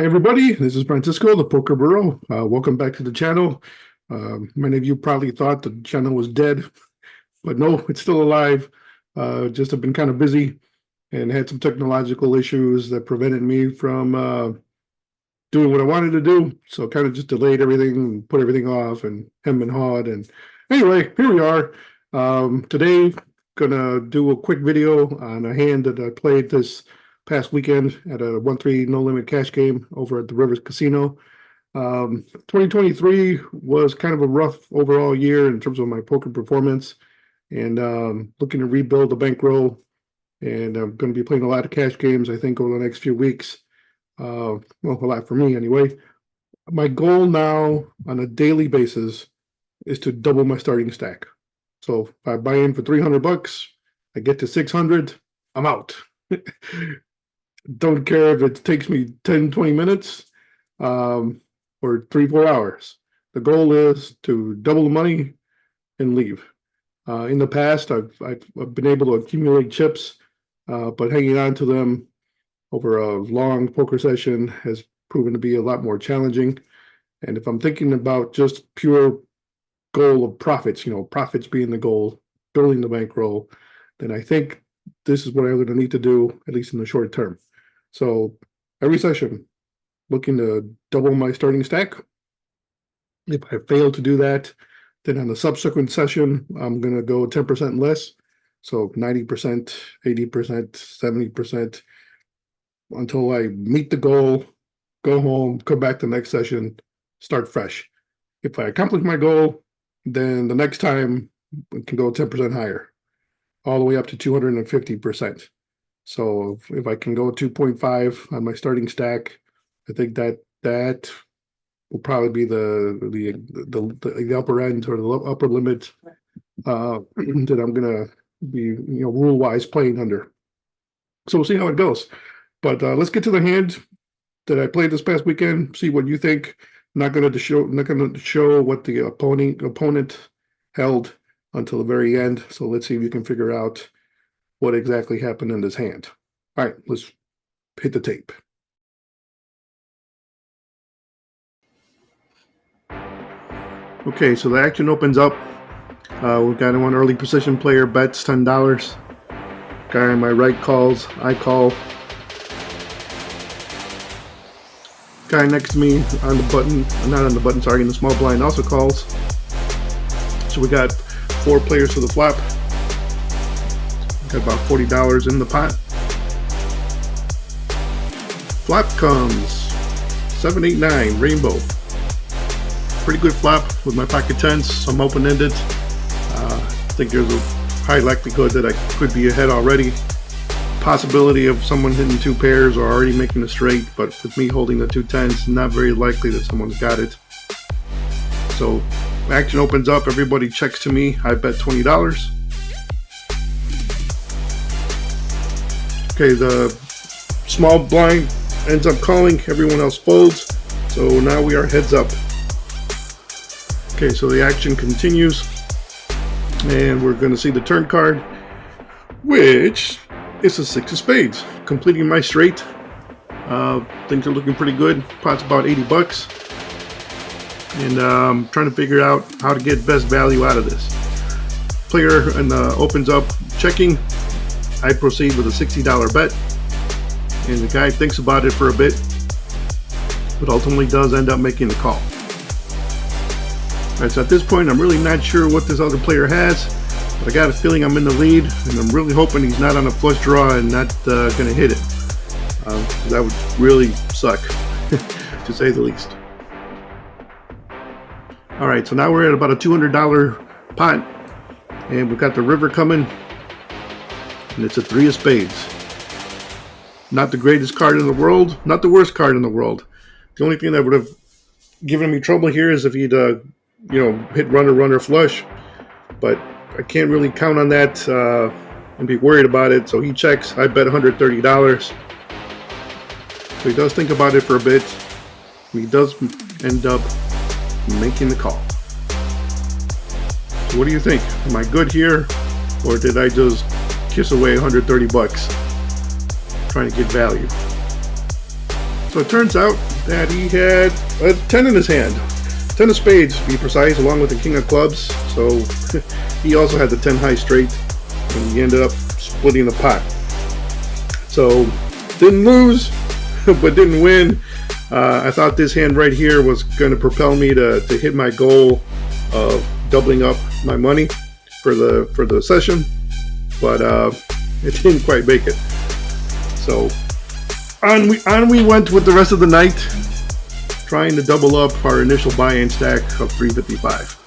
Everybody, this is Francisco, the Poker Burro. Welcome back to the channel. Many of you probably thought the channel was dead, but no, it's still alive. Just have been kind of busy and had some technological issues that prevented me from doing what I wanted to do. So kind of just delayed everything and put everything off and hem and hawed. And anyway, here we are. Today, gonna do a quick video on a hand that I played this past weekend at a 1-3 no limit cash game over at the Rivers Casino. 2023 was kind of a rough overall year in terms of my poker performance, and looking to rebuild the bankroll. And I'm going to be playing a lot of cash games, I think, over the next few weeks. Well, a lot for me anyway. My goal now on a daily basis is to double my starting stack. So if I buy in for $300, I get to 600, I'm out. Don't care if it takes me 10-20 minutes or 3-4 hours. The goal is to double the money and leave. In the past, I've been able to accumulate chips, but hanging on to them over a long poker session has proven to be a lot more challenging. And if I'm thinking about just pure goal of profits, profits being the goal, building the bankroll, then I think this is what I'm going to need to do, at least in the short term. So every session, looking to double my starting stack. If I fail to do that, then on the subsequent session, I'm going to go 10% less. So 90%, 80%, 70%, until I meet the goal, go home, come back the next session, start fresh. If I accomplish my goal, then the next time it can go 10% higher, all the way up to 250%. So if I can go 2.5 on my starting stack, I think that will probably be the upper end or the upper limit that I'm gonna be rule wise playing under. So we'll see how it goes. But let's get to the hand that I played this past weekend. See what you think. Not gonna show what the opponent held until the very end. So let's see if you can figure out what exactly happened in this hand. All right, let's hit the tape. Okay, so the action opens up. We've got one early position player bets $10. Guy on my right calls, I call. Guy next to me on the button, not on the button, sorry, in the small blind also calls. So we got 4 players for the flop. Got about $40 in the pot. Flop comes 7-8-9 rainbow. Pretty good flop with my pocket tens. Some open-ended. I think there's a high likelihood that I could be ahead already. Possibility of someone hitting 2 pairs or already making a straight, but with me holding the 2 tens, not very likely that someone's got it. So action opens up. Everybody checks to me. I bet $20. Okay, the small blind ends up calling, everyone else folds, so now we are heads up. Okay, so the action continues, and we're going to see the turn card, which is a 6 of spades, completing my straight. Things are looking pretty good. Pot's about $80, and trying to figure out how to get best value out of this. Player opens up checking. I proceed with a $60 bet, and the guy thinks about it for a bit, but ultimately does end up making the call. Alright, so at this point I'm really not sure what this other player has, but I got a feeling I'm in the lead, and I'm really hoping he's not on a flush draw and not going to hit it. That would really suck, to say the least. Alright, so now we're at about a $200 pot, and we've got the river coming. And it's a 3 of spades. Not the greatest card in the world, not the worst card in the world. The only thing that would have given me trouble here is if he'd, hit runner flush. But I can't really count on that and be worried about it. So he checks. I bet $130. So he does think about it for a bit. He does end up making the call. So what do you think? Am I good here, or did I just kiss away $130 trying to get value? So it turns out that he had a 10 in his hand. 10 of spades, to be precise, along with the king of clubs. So he also had the 10 high straight, and he ended up splitting the pot. So didn't lose, but didn't win. I thought this hand right here was going to propel me to hit my goal of doubling up my money for the session, but it didn't quite make it. So on we went with the rest of the night, trying to double up our initial buy-in stack of 355.